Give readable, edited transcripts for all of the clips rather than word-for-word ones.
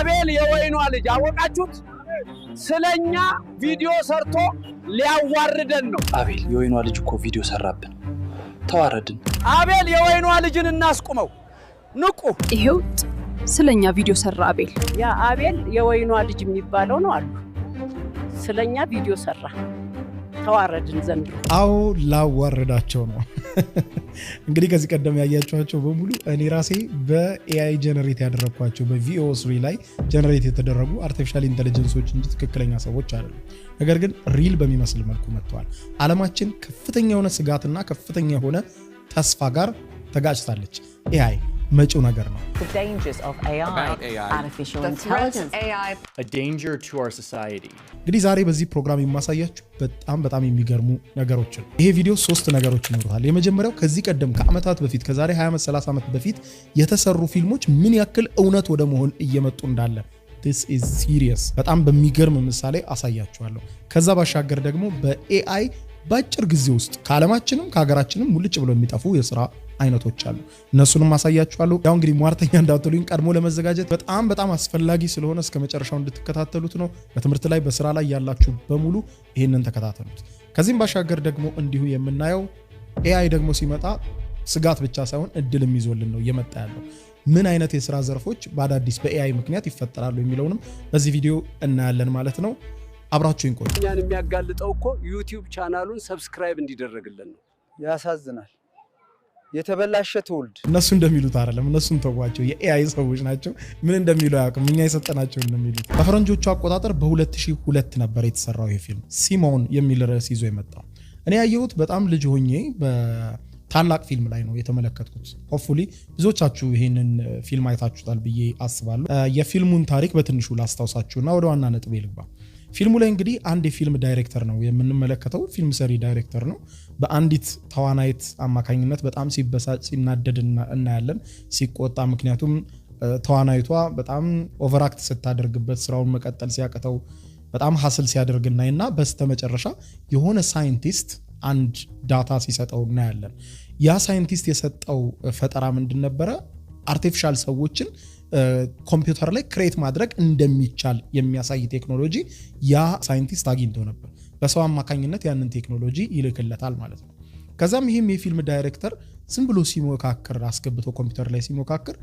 አቤል የወይኗ ልጅ አወቃችሁት? ስለኛ ቪዲዮ ሰርቶ ሊያዋርደን ነው። አቤል የወይኗ ልጅ እኮ ቪዲዮ ሰራብን፣ ተዋረድን። አቤል የወይኗ ልጅን እናስቁመው። ንቁ! ይሄው ስለኛ ቪዲዮ ሰራ አቤል። ያ አቤል የወይኗ ልጅ የሚባለው ነው አሉ። ስለኛ ቪዲዮ ሰራ፣ ተዋረድን ዘንድሮ። አዎ ላዋረዳቸው ነው። እንግዲህ ከዚህ ቀደም ያያችኋቸው በሙሉ እኔ ራሴ በኤአይ ጀነሬት ያደረኳቸው በቪኦ3 ላይ ጀነሬት የተደረጉ አርቲፊሻል ኢንተለጀንሶች እንጂ ትክክለኛ ሰዎች አይደሉም። ነገር ግን ሪል በሚመስል መልኩ መጥተዋል። ዓለማችን ከፍተኛ የሆነ ስጋትና ከፍተኛ የሆነ ተስፋ ጋር ተጋጭታለች። ኤአይ መጪው ነገር ነው። The dangers of AI, artificial intelligence, AI, a danger to our society. እንግዲህ ዛሬ በዚህ ፕሮግራም የማሳያችሁ በጣም የሚገርሙ ነገሮችን። ይሄ ቪዲዮ 3 ነገሮች ይኖሩታል። የመጀመሪያው ከዚህ ቀደም ከዓመታት በፊት ከዛሬ 20 ዓመት 30 ዓመት በፊት የተሰሩ ፊልሞች ምን ያክል እውነት ወደ መሆን እየመጡ እንዳለ this is serious በጣም በሚገርም ምሳሌ አሳያችኋለሁ። ከዛ ባሻገር ደግሞ በኤአይ ባጭር ጊዜ ውስጥ ከዓለማችንም ከሀገራችንም ሙልጭ ብሎ የሚጠፉ የሥራ አይነቶች አሉ። እነሱንም አሳያችኋለሁ። ያው እንግዲህ ሟርተኛ እንዳትሉኝ ቀድሞ ለመዘጋጀት በጣም አስፈላጊ ስለሆነ እስከ መጨረሻው እንድትከታተሉት ነው። በትምህርት ላይ በስራ ላይ ያላችሁ በሙሉ ይሄንን ተከታተሉት። ከዚህም ባሻገር ደግሞ እንዲሁ የምናየው ኤአይ ደግሞ ሲመጣ ስጋት ብቻ ሳይሆን እድልም ይዞልን ነው እየመጣ ያለው። ምን አይነት የሥራ ዘርፎች በአዳዲስ በኤአይ ምክንያት ይፈጠራሉ የሚለውንም በዚህ ቪዲዮ እናያለን ማለት ነው። አብራችሁን ቆዩ። እኛን የሚያጋልጠው እኮ ዩቲዩብ ቻናሉን ሰብስክራይብ እንዲደረግልን ነው። ያሳዝናል። የተበላሸ ትውልድ። እነሱ እንደሚሉት አይደለም፣ እነሱን ተዋቸው። የኤአይ ሰዎች ናቸው። ምን እንደሚሉ አያውቁም። እኛ የሰጠናቸው እንደሚሉት። በፈረንጆቹ አቆጣጠር በ2002 ነበር የተሰራው ይሄ ፊልም ሲሞን የሚል ርዕስ ይዞ የመጣው። እኔ ያየሁት በጣም ልጅ ሆኜ በታላቅ ፊልም ላይ ነው የተመለከትኩት። ሆፕፉሊ ብዙዎቻችሁ ይሄንን ፊልም አይታችሁታል ብዬ አስባለሁ። የፊልሙን ታሪክ በትንሹ ላስታውሳችሁና ወደ ዋና ነጥቤ ልግባ። ፊልሙ ላይ እንግዲህ አንድ የፊልም ዳይሬክተር ነው የምንመለከተው። ፊልም ሰሪ ዳይሬክተር ነው። በአንዲት ተዋናይት አማካኝነት በጣም ሲበሳጭ ሲናደድ እናያለን፣ ሲቆጣ። ምክንያቱም ተዋናይቷ በጣም ኦቨርአክት ስታደርግበት ስራውን መቀጠል ሲያቅተው በጣም ሀስል ሲያደርግ እናይና በስተመጨረሻ የሆነ ሳይንቲስት አንድ ዳታ ሲሰጠው እናያለን። ያ ሳይንቲስት የሰጠው ፈጠራ ምንድን ነበረ? አርቲፊሻል ሰዎችን ኮምፒውተር ላይ ክሬት ማድረግ እንደሚቻል የሚያሳይ ቴክኖሎጂ ያ ሳይንቲስት አግኝቶ ነበር። በሰው አማካኝነት ያንን ቴክኖሎጂ ይልክለታል ማለት ነው። ከዛም ይህም የፊልም ዳይሬክተር ዝም ብሎ ሲሞካክር አስገብቶ ኮምፒውተር ላይ ሲሞካክር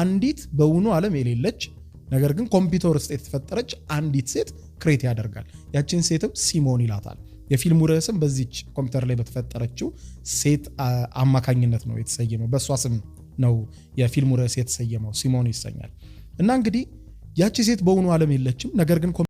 አንዲት በውኑ ዓለም የሌለች ነገር ግን ኮምፒውተር ውስጥ የተፈጠረች አንዲት ሴት ክሬት ያደርጋል። ያችን ሴትም ሲሞን ይላታል። የፊልሙ ርዕስም በዚች ኮምፒውተር ላይ በተፈጠረችው ሴት አማካኝነት ነው የተሰየመው። በሷ ስም ነው የፊልሙ ርዕስ የተሰየመው፣ ሲሞን ይሰኛል። እና እንግዲህ ያቺ ሴት በውኑ ዓለም የለችም፣ ነገር ግን